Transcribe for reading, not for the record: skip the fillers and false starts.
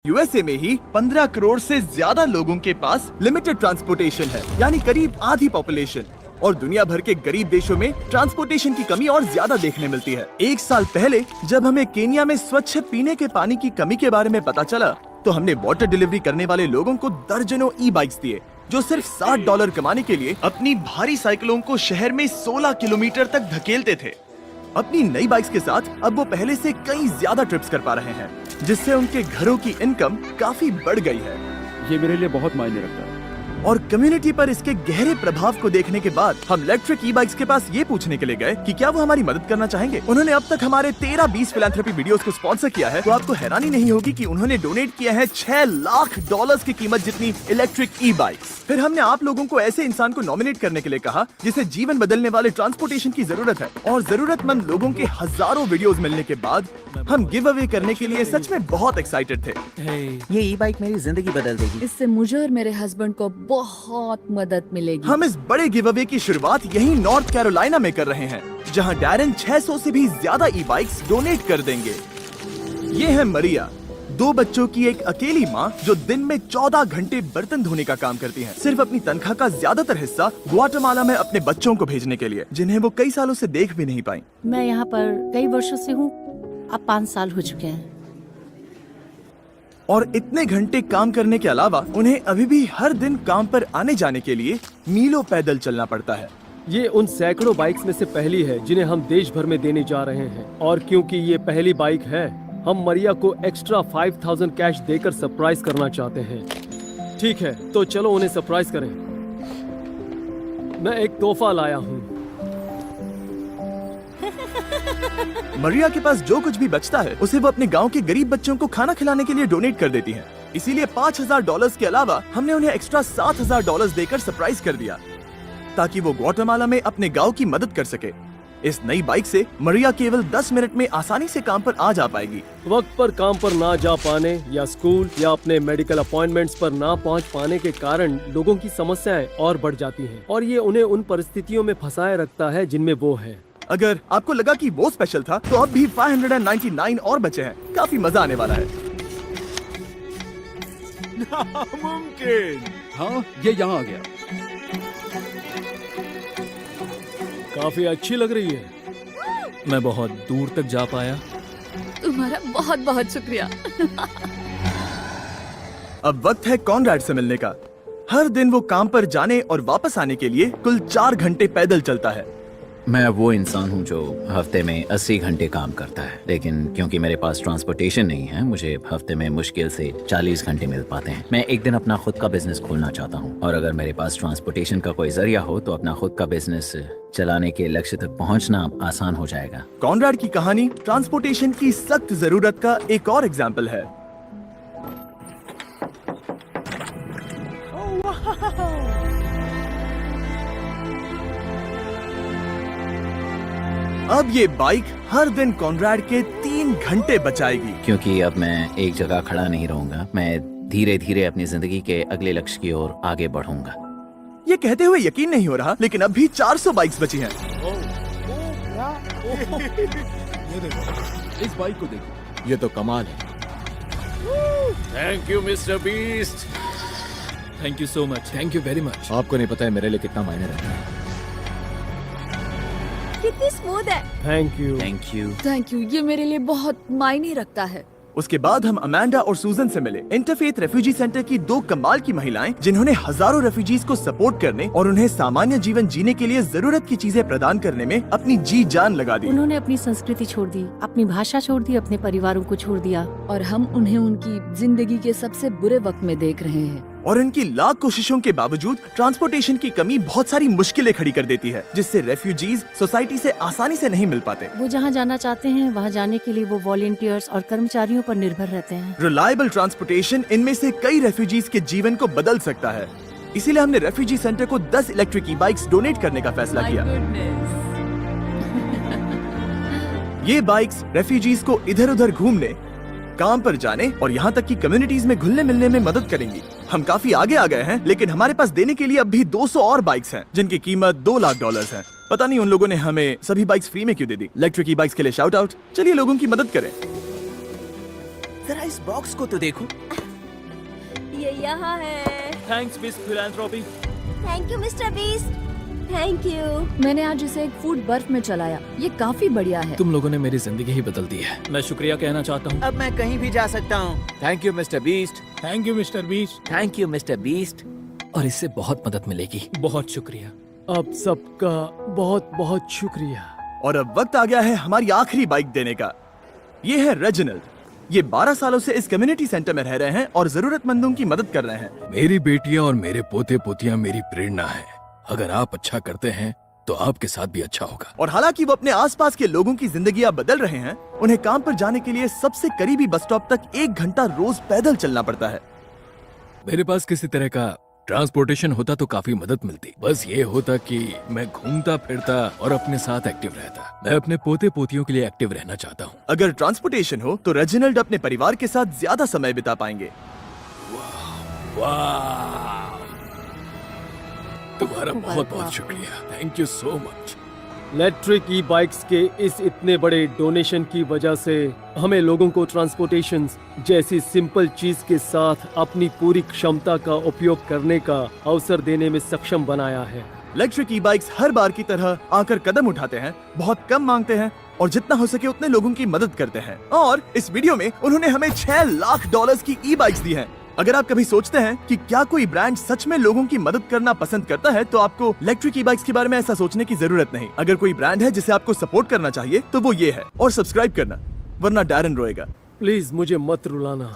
USA में ही 15 करोड़ से ज्यादा लोगों के पास लिमिटेड ट्रांसपोर्टेशन है, यानी करीब आधी पॉपुलेशन। और दुनिया भर के गरीब देशों में ट्रांसपोर्टेशन की कमी और ज्यादा देखने मिलती है। एक साल पहले जब हमें केन्या में स्वच्छ पीने के पानी की कमी के बारे में पता चला, तो हमने वाटर डिलीवरी करने वाले लोगों को दर्जनों ई बाइक्स दिए, जो सिर्फ $60 कमाने के लिए अपनी भारी साइकिलों को शहर में 16 किलोमीटर तक धकेलते थे। अपनी नई बाइक्स के साथ अब वो पहले से कई ज्यादा ट्रिप्स कर पा रहे हैं, जिससे उनके घरों की इनकम काफी बढ़ गई है। ये मेरे लिए बहुत मायने रखता है। और कम्युनिटी पर इसके गहरे प्रभाव को देखने के बाद हम इलेक्ट्रिक ई बाइक्स के पास ये पूछने के लिए गए कि क्या वो हमारी मदद करना चाहेंगे। उन्होंने अब तक हमारे 13-20 फिलैंथ्रोपी वीडियोस को स्पॉन्सर किया है, तो आपको हैरानी नहीं होगी कि उन्होंने डोनेट किया है $6 लाख की कीमत जितनी इलेक्ट्रिक ई बाइक्स। फिर हमने आप लोगों को ऐसे इंसान को नॉमिनेट करने के लिए कहा जिसे जीवन बदलने वाले ट्रांसपोर्टेशन की जरूरत है। और जरूरतमंद लोगों के हजारों वीडियोस मिलने के बाद हम गिव अवे करने के लिए सच में बहुत एक्साइटेड थे। ये ई बाइक मेरी जिंदगी बदल देगी। इससे मुझे और मेरे हस्बैंड को बहुत मदद मिलेगी। हम इस बड़े गिव अवे की शुरुआत यहीं नॉर्थ कैरोलिना में कर रहे हैं, जहां डैरन 600 से भी ज्यादा ई बाइक्स डोनेट कर देंगे। ये है मरिया, 2 बच्चों की एक अकेली माँ जो दिन में 14 घंटे बर्तन धोने का काम करती है, सिर्फ अपनी तनख्वाह का ज्यादातर हिस्सा ग्वाटेमाला में अपने बच्चों को भेजने के लिए, जिन्हें वो कई सालों से देख भी नहीं पाई। मैं यहाँ पर कई वर्षों से हूँ, अब 5 साल हो चुके हैं। और इतने घंटे काम करने के अलावा उन्हें अभी भी हर दिन काम पर आने जाने के लिए मीलों पैदल चलना पड़ता है। ये उन सैकड़ों बाइक्स में से पहली है जिन्हें हम देश भर में देने जा रहे हैं। और क्योंकि ये पहली बाइक है, हम मरिया को एक्स्ट्रा 5000 कैश देकर सरप्राइज करना चाहते हैं। ठीक है, तो चलो उन्हें सरप्राइज करें। मैं एक तोहफा लाया हूँ। मरिया के पास जो कुछ भी बचता है उसे वो अपने गांव के गरीब बच्चों को खाना खिलाने के लिए डोनेट कर देती है। इसीलिए $5000 के अलावा हमने उन्हें एक्स्ट्रा $7000 देकर सरप्राइज कर दिया, ताकि वो ग्वाटेमाला में अपने गांव की मदद कर सके। इस नई बाइक से मरिया केवल 10 मिनट में आसानी से काम पर आ जा पाएगी। वक्त पर काम पर ना जा पाने या स्कूल या अपने मेडिकल अपॉइंटमेंट्स पर ना पहुंच पाने के कारण लोगों की समस्याएं और बढ़ जाती हैं, और ये उन्हें उन परिस्थितियों में फंसाए रखता है जिनमें वो है। अगर आपको लगा कि वो स्पेशल था, तो अब भी 599 और बचे हैं। काफी मजा आने वाला है। नामुमकिन। हाँ, ये यहाँ आ गया। काफी अच्छी लग रही है। मैं बहुत दूर तक जा पाया। तुम्हारा बहुत बहुत शुक्रिया। अब वक्त है कॉनराड से मिलने का। हर दिन वो काम पर जाने और वापस आने के लिए कुल 4 घंटे पैदल चलता है। मैं वो इंसान हूँ जो हफ्ते में 80 घंटे काम करता है, लेकिन क्योंकि मेरे पास ट्रांसपोर्टेशन नहीं है, मुझे हफ्ते में मुश्किल से 40 घंटे मिल पाते हैं। मैं एक दिन अपना खुद का बिजनेस खोलना चाहता हूँ, और अगर मेरे पास ट्रांसपोर्टेशन का कोई जरिया हो तो अपना खुद का बिजनेस चलाने के लक्ष्य तक पहुँचना आसान हो जाएगा। कॉनराड की कहानी ट्रांसपोर्टेशन की सख्त जरूरत का एक और एग्जाम्पल है। अब ये बाइक हर दिन कॉनराड के 3 घंटे बचाएगी। क्योंकि अब मैं एक जगह खड़ा नहीं रहूंगा, मैं धीरे धीरे अपनी जिंदगी के अगले लक्ष्य की ओर आगे बढ़ूंगा। ये कहते हुए यकीन नहीं हो रहा, लेकिन अब भी 400 बाइक्स बची हैं। ये देखो, इस बाइक को देखो, ये तो कमाल है। Thank you mister Beast. Thank you so much. Thank you very much. आपको नहीं पता है मेरे लिए कितना मायने रखता है। कितनी स्मूथ है। Thank you. Thank you. Thank you, ये मेरे लिए बहुत मायने रखता है। उसके बाद हम अमांडा और सूजन से मिले, इंटरफेथ रेफ्यूजी सेंटर की 2 कमाल की महिलाएं, जिन्होंने हजारों रेफ्यूजीज को सपोर्ट करने और उन्हें सामान्य जीवन जीने के लिए जरूरत की चीजें प्रदान करने में अपनी जी जान लगा दी। उन्होंने अपनी संस्कृति छोड़ दी, अपनी भाषा छोड़ दी, अपने परिवारों को छोड़ दिया, और हम उन्हें उनकी जिंदगी के सबसे बुरे वक्त में देख रहे हैं। और इनकी लाख कोशिशों के बावजूद ट्रांसपोर्टेशन की कमी बहुत सारी मुश्किलें खड़ी कर देती है, जिससे रेफ्यूजीज सोसाइटी से आसानी से नहीं मिल पाते। वो जहाँ जाना चाहते हैं वहाँ जाने के लिए वो वॉलंटियर्स और कर्मचारियों पर निर्भर रहते हैं। रिलायबल ट्रांसपोर्टेशन इनमें से कई रेफ्यूजीज के जीवन को बदल सकता है। इसीलिए हमने रेफ्यूजी सेंटर को 10 इलेक्ट्रिक ई बाइक्स डोनेट करने का फैसला किया। ये बाइक्स रेफ्यूजीज को इधर उधर घूमने, काम पर जाने और यहाँ तक कि कम्युनिटीज में घुलने मिलने में मदद करेंगी। हम काफी आगे आ गए हैं, लेकिन हमारे पास देने के लिए अब भी 200 और बाइक्स हैं, जिनकी कीमत $2 लाख है। पता नहीं उन लोगों ने हमें सभी बाइक्स फ्री में क्यों दे दी। इलेक्ट्रिक ई बाइक्स के लिए शाउट आउट। चलिए लोगों की मदद करें। जरा इस बॉक्स को तो देखो। ये यहाँ है। Thanks Beast Philanthropy. Thank you mister Beast. Thank you. मैंने आज इसे एक फूड बर्फ में चलाया। ये काफी बढ़िया है। तुम लोगों ने मेरी जिंदगी ही बदल दी है। मैं शुक्रिया कहना चाहता हूँ। अब मैं कहीं भी जा सकता हूँ। Thank you mister Beast. Thank you mister Beast. Thank you mister beast. और इससे बहुत मदद मिलेगी। बहुत शुक्रिया। आप सबका बहुत बहुत शुक्रिया। और अब वक्त आ गया है हमारी आखिरी बाइक देने का। ये है रेजिनल्ड। ये 12 सालों से इस कम्युनिटी सेंटर में रह रहे हैं और जरूरतमंदों की मदद कर रहे हैं। मेरी बेटियां और मेरे पोते पोतियां मेरी प्रेरणा है। अगर आप अच्छा करते हैं तो आपके साथ भी अच्छा होगा। और हालांकि वो अपने आसपास के लोगों की जिंदगियां बदल रहे हैं, उन्हें काम पर जाने के लिए सबसे करीबी बस स्टॉप तक 1 घंटा रोज पैदल चलना पड़ता है। मेरे पास किसी तरह का ट्रांसपोर्टेशन होता तो काफी मदद मिलती। बस ये होता कि मैं घूमता फिरता और अपने साथ एक्टिव रहता। मैं अपने पोते पोतियों के लिए एक्टिव रहना चाहता हूँ। अगर ट्रांसपोर्टेशन हो तो रेजिनल्ड अपने परिवार के साथ ज्यादा समय बिता पाएंगे। वाह, तुम्हारा बहुत बहुत शुक्रिया। Thank you so much. Electric E bikes के इस इतने बड़े डोनेशन की वजह से हमें लोगों को ट्रांसपोर्टेशन जैसी सिंपल चीज के साथ अपनी पूरी क्षमता का उपयोग करने का अवसर देने में सक्षम बनाया है। इलेक्ट्रिक ई बाइक्स हर बार की तरह आकर कदम उठाते हैं, बहुत कम मांगते हैं और जितना हो सके उतने लोगों की मदद करते हैं। और इस वीडियो में उन्होंने हमें $6 लाख की ई बाइक्स दी हैं। अगर आप कभी सोचते हैं कि क्या कोई ब्रांड सच में लोगों की मदद करना पसंद करता है, तो आपको इलेक्ट्रिक ई बाइक्स के बारे में ऐसा सोचने की जरूरत नहीं। अगर कोई ब्रांड है जिसे आपको सपोर्ट करना चाहिए तो वो ये है। और सब्सक्राइब करना, वरना डैरन रोएगा। प्लीज मुझे मत रुलाना।